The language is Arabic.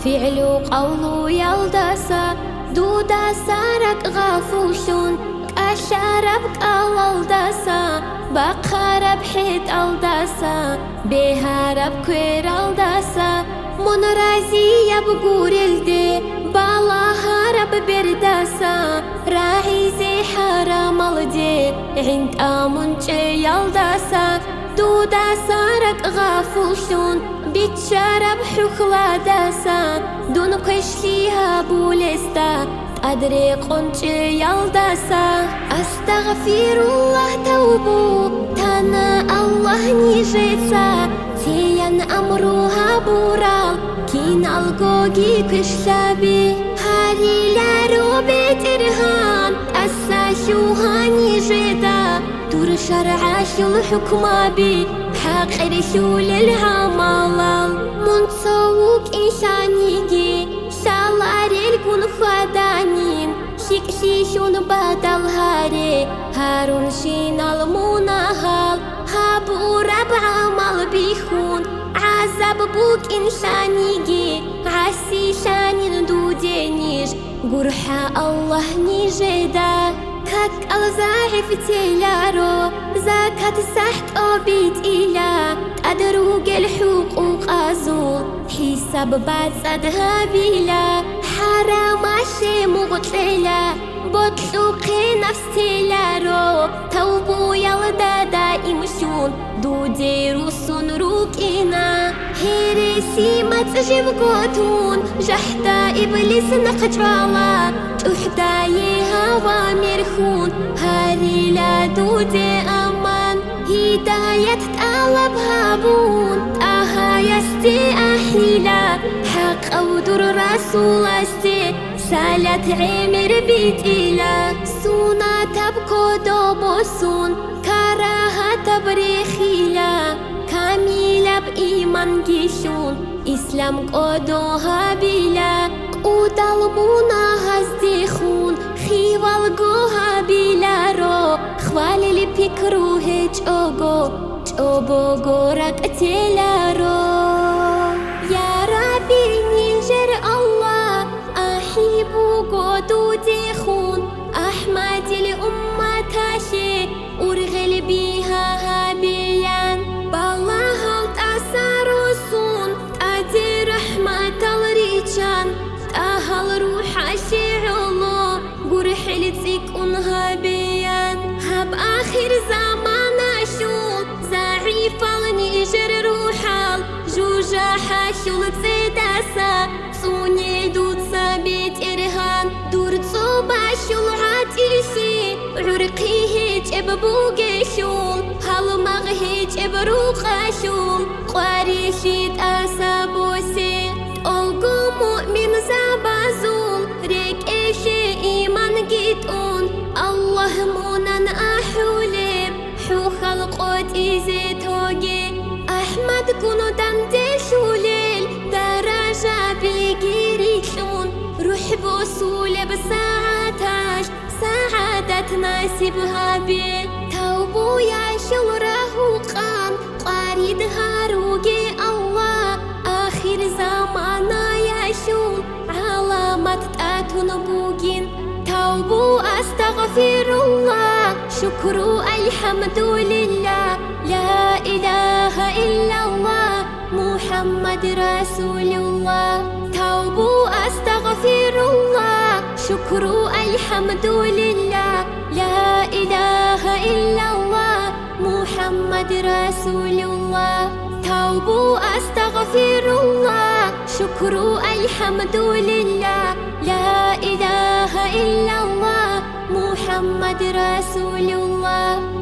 فعل وقول يلدسا دودا سارك غافوشون أشاربك أولدسا بقرب حيت ألدسا بهارب كوير ألدسا من رازي يبقور الدي بالا هارب بردسا راعي زي حرام الدي عند آمن يلدسا دودا سارك غافوشون بتشرب حخلا داسا دون قشليها بولستا أدري قنش يلدسا أستغفر الله توبو تانا الله نيجيسا تيان أمروها بورال كين القوغي كشلابي هالي لارو بترهان أساشوها نيجيدا دور شرع شو الحكمة بي حق رسول العمال منصوك إنسانيجي سالاري الكون خدانين شكشيشون بدل هاري هارون شين المناهال هابو ربع عمل بيخون عذاب بوك إنسانيجي عسي شانين دودينيش قرحة الله نيجيدا كاك الزاحف تيلارو زاكات سحك أوبيت إلا تدروج الحقوق أزول حساب بعد صدها بلا حرام عشي مغتلة بطلوقي نفس تيلارو توبو يلدا دائم شون دودي روسون روكينا هيرسي ما تجيب قوتون جحدا إبليس نقجوالا تحدا يهوا مرخون هاري لا دودي أمان هداية تقلب هابون أها يستي أحيلا حق أودر رسول استي سالت عمر بيت إلا سونا تبكو دوبوسون كراها تبريخيلا كاميلا بإيمان جيشون إسلام قدوها بلا قدالمونا هزديخون خيوالقوها بلا رو خوالي اللي بيكرو هيج أوغو جوبو غورك أتيلا رو يا ربي نيجر الله أحيبو قدو ديخون أحمد الأمة تاشي أرغل بيها هابيان بالله تأسروسون تأدي رحمة الريجان تأهل روح شعلو قرح لتيك هابيان هب آخر زمان شول زعيف النيجر روحال جوجا حاشول تسيداسا صوني دود سابيت إرهان دور تصوبا شول عاتيشي عرقي هيج إببوغي شول هالو مغ هيج إبروقا شول قواريشي تأسا بوسي ألقو مؤمن زابازول ريك إيشي إيمان جيتون الله مونان أحولي حو خلقوت إيزي توجي أحمد كونو دمتي شوليل درجة بيجيريشون روح بوصولي بساعتاش سعادة ناسبها بي توبو يعشل رهوقان قاريد هاروجي الله آخر زمانا يعشول علامات تاتون بوجين توبو أستغفر الله شكر الحمد لله لا إله إلا الله محمد رسول الله توبو أستغفر الله شكر الحمد لله لا إله إلا الله محمد رسول الله توبو أستغفر الله شكر الحمد لله لا إله إلا الله محمد رسول الله